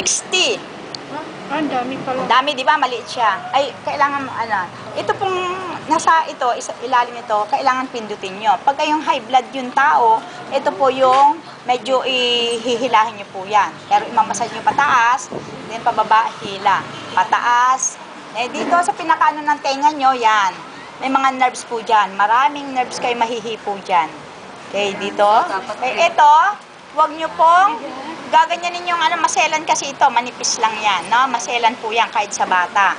60. Ang dami pala. Dami, di ba? Maliit siya. Ay, kailangan, ito pong, nasa ito, ilalim nito, kailangan pindutin nyo. Pagka yung high blood yung tao, ito po yung medyo ihihilahin nyo po yan. Pero imamasad nyo pataas, then pababa, hila. Pataas. Eh, dito sa pinakano ng tenga nyo, yan. May mga nerves po dyan. Maraming nerves kayo mahihipo dyan. Okay, dito. Okay, ito, huwag nyo pong gaganyanin yung maselan kasi ito, manipis lang yan, no? Maselan po yan kahit sa bata.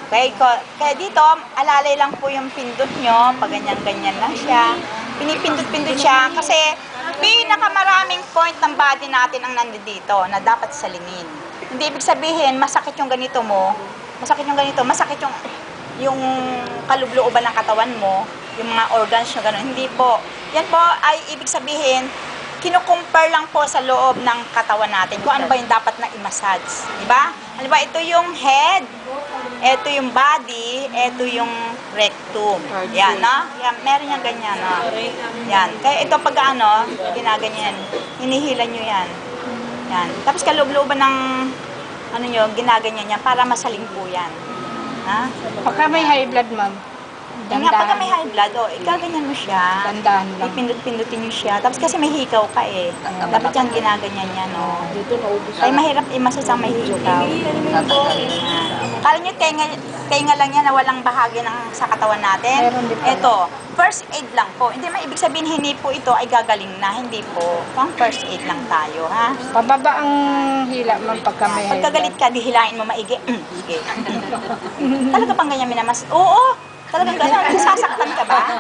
Okay, kaya dito, alalay lang po yung pindot nyo, pag ganyan-ganyan lang siya. Pinipindot-pindot siya kasi pinakamaraming point ng body natin ang nandito na dapat salingin. Hindi ibig sabihin, masakit yung ganito mo, masakit yung kalublooban ng katawan mo, yung mga organs nyo, gano'n. Hindi po. Yan po ay ibig sabihin, kinukumpare lang po sa loob ng katawan natin kung ano ba yung dapat na i-massage. Diba? Ano ba? Ito yung head, ito yung body, ito yung rectum. Yan, no? Yan, meron yung ganyan, no? Yan. Kaya ito pag ginaganyan, hinihila nyo yan. Yan. Tapos kaloob-looban ng, nyo, ginaganyan yan para masaling po yan. Ha? Pagka may high blood, ma'am. Yan nga, pagka may high blood, ikaganyan mo siya. Dandahan lang. Ipindot-pindutin nyo siya. Tapos kasi may hikaw ka eh. Dapat yan ginaganyan yan, no? Ay, mahirap masasang may hikaw. Kala nyo, tenga lang yan na walang bahagi sa katawan natin. Ito, first aid lang po. Hindi man ibig sabihin, hindi po ito ay gagaling na. Hindi po. Pang first aid lang tayo, ha? Pababa ang hila, ma'am, pagka may high blood. Pagkagalit ka, dihilain mo maigi. Sige. Talaga bang ganyan minamas? Oo! Talagang gano'n, nasasaktan ka ba?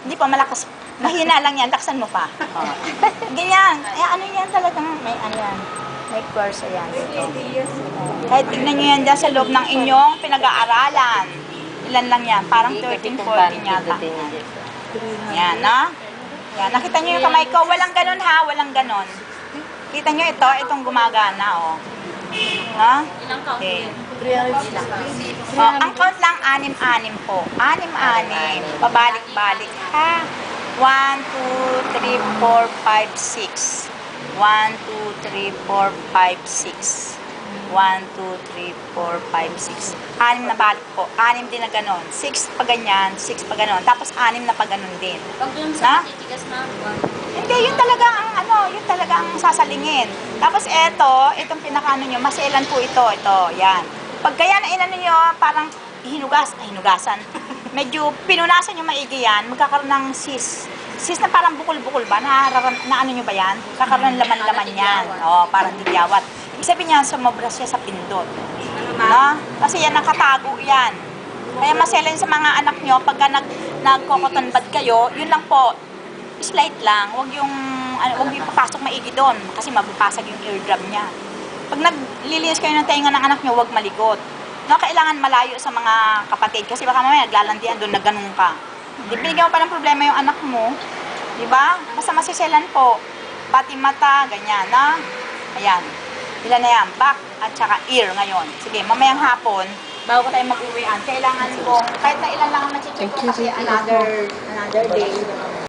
Hindi pa, malakas. Mahina lang yan, laksan mo pa. Ganyan. Ano yan talagang, may course yan. Kahit tignan nyo yan dyan sa loob ng inyong pinag-aaralan. Ilan lang yan? Parang 13, 14 yata. Yan, no? Yan, nakita nyo yung kamay ko? Walang ganon ha, walang ganon. Kita nyo itong gumagana, oh. No? Okay. Ang count lang, 6-6 po. 6-6. Pabalik-balik, ha? 1, 2, 3, 4, 5, 6. 1, 2, 3, 4, 5, 6. 1, 2, 3, 4, 5, 6. 6 na balik po. 6 din na ganon. 6 pa ganyan, 6 pa ganon. Tapos 6 na pa ganon din. Pag dun sa titigas na, hindi, yun talaga ang sasalingin. Tapos itong pinakaano nyo, maselan po ito, yan. Pag kaya na inano nyo, parang hinugasan. Medyo pinunasan nyo maigi yan, magkakaroon ng cyst. Cyst na parang bukol-bukol ba? Na ano nyo ba yan? Kakaroon ng laman-laman yan. O, parang digyawat. Ibig sabihin niya, sumobra siya sa pindot. No? Kasi yan, nakatago yan. Kaya maselan sa mga anak nyo, pagka nagkokoton bad kayo, yun lang po, slight lang, huwag yung papasok maigi doon kasi mababasag yung eardrum niya. Pag naglilinis kayo ng tenga ng anak nyo, huwag maligot. No, kailangan malayo sa mga kapatid kasi baka mamaya naglalandian doon na ganun ka. Hindi binigyan mo pa ng problema yung anak mo. Di ba? Basta masiselan po. Pati mata, ganyan, na? Ayan. Ilan na yan? Back at saka ear ngayon. Sige, mamayang hapon, bago tayo mag-uwian, kailangan kong, kahit na ilan lang ang mag-check ko kasi another day,